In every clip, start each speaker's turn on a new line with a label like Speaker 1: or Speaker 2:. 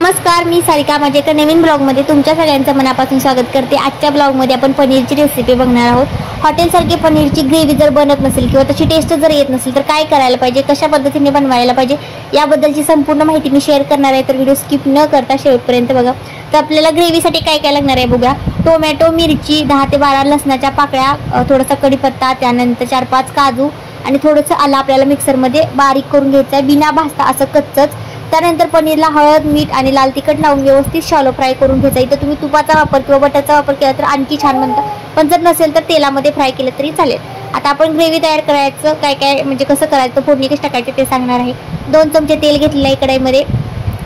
Speaker 1: नमस्कार, मी सारिका माझ्या एका नवीन ब्लॉगमध्ये तुमच्या सगळ्यांचं मनापासून स्वागत करते। आजच्या ब्लॉगमध्ये आपण पनीरची रेसिपी बघणार आहोत। हॉटेलसारखी पनीरची ग्रेव्ही जर बनत नसेल किंवा त्याची टेस्ट जर येत नसेल तर काय करायला पाहिजे, कशा पद्धतीने बनवायला पाहिजे याबद्दलची संपूर्ण माहिती मी शेअर करणार आहे। तर व्हिडिओ स्किप न करता शेवटपर्यंत बघा। तर आपल्याला ग्रेव्हीसाठी काय काय लागणार आहे बघा। टोमॅटो, मिरची, 10 ते 12 लसणाच्या पाकळ्या, थोडासा कढीपत्ता, त्यानंतर 4-5 काजू आणि थोडंसं आलं आपल्याला मिक्सरमध्ये बारीक करून घ्यायचं आहे, बिना भाजता असं कच्चंच। त्यानंतर पनीरला हळद, मीठ आणि लाल तिखट लावून व्यवस्थित शॅलो फ्राय करून घ्यायचा। इथं तुम्ही तुपाचा वापर किंवा बटरचा वापर केला तर आणखी छान बनतं, पण जर नसेल तर तेलामध्ये फ्राय केलं तरी चालेल। आता आपण ग्रेव्ही तयार करायचं काय काय म्हणजे कसं करायचं, फोडणी कशी टाकायची ते सांगणार आहे। 2 चमचे तेल घेतलेलं आहे कढईमध्ये,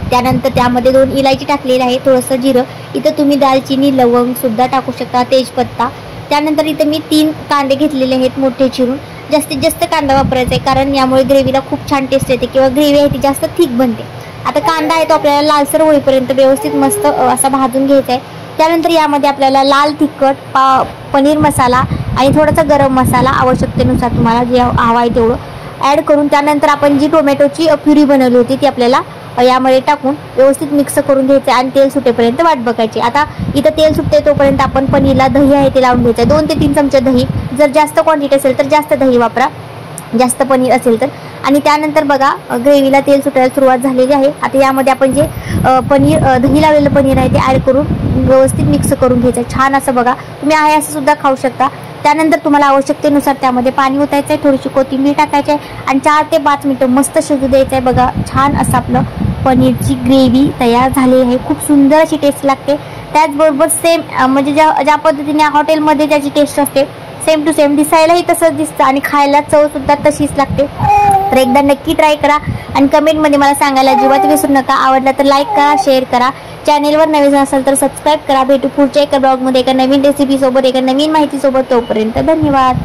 Speaker 1: त्यानंतर त्यामध्ये 2 इलायची टाकलेली आहे, थोडंसं जिरं, इथं तुम्ही दालचिनी, लवंग सुद्धा टाकू शकता, तेजपत्ता। त्यानंतर इथं मी 3 कांदे घेतलेले आहेत मोठे चिरून। जास्तीत जास्त कांदा वापरायचा आहे कारण यामुळे ग्रेव्हीला खूप छान टेस्ट येते किंवा ग्रेव्ही आहे ती जास्त थिक बनते। आता कांदा आहे तो आपल्याला लालसर होईपर्यंत व्यवस्थित मस्त असा भाजून घ्यायचा आहे। त्यानंतर यामध्ये आपल्याला लाल तिखट, पनीर मसाला आणि थोडासा गरम मसाला आवश्यकतेनुसार तुम्हाला जे हवा आहे तेवढं ॲड करून, त्यानंतर आपण जी टोमॅटोची प्युरी बनवली होती ती आपल्याला यामध्ये टाकून व्यवस्थित मिक्स करून घ्यायचं आणि तेल सुटेपर्यंत वाट बघायची। आता इथं तेल सुटते तोपर्यंत आपण पनीरला दही आहे ते लावून घ्यायचं, 2 ते 3 चमचे दही। जर जास्त क्वांटिटी असेल तर जास्त दही वापरा, जास्त पनीर असेल तर। आणि त्यानंतर बघा ग्रेव्हीला तेल सुटायला सुरुवात झालेली आहे। आता यामध्ये आपण जे दही लावलेलं पनीर आहे ते ॲड करून व्यवस्थित मिक्स करून घ्यायचं, छान असं बघा। तुम्ही आहे असं सुद्धा खाऊ शकता। त्यानंतर तुम्हाला आवश्यकतेनुसार त्यामध्ये पाणी ओतायचं आहे, थोडीशी कोथिंबीर टाकायची आहे आणि 4 ते 5 मिनिटं मस्त शिजू द्यायचं आहे। बघा छान असं आपलं पनीरची ग्रेव्ही तयार झाली आहे, खूप सुंदर अशी टेस्ट लागते। त्याचबरोबर सेम म्हणजे ज्या पद्धतीने हॉटेलमध्ये त्याची टेस्ट असते सेम टू सेम दिसायलाही तसंच दिसतं आणि खायला चव सुद्धा तशीच लागते। तर एकदा नक्की ट्राय करा आणि कमेंटमध्ये मला सांगायला अजिबात विसरू नका। आवडला तर लाईक करा, शेअर करा, चॅनेलवर नवीन असेल तर सबस्क्राईब करा। भेटू पुढच्या एका ब्लॉगमध्ये एका नवीन रेसिपीसोबत, एका नवीन माहितीसोबत। तोपर्यंत धन्यवाद।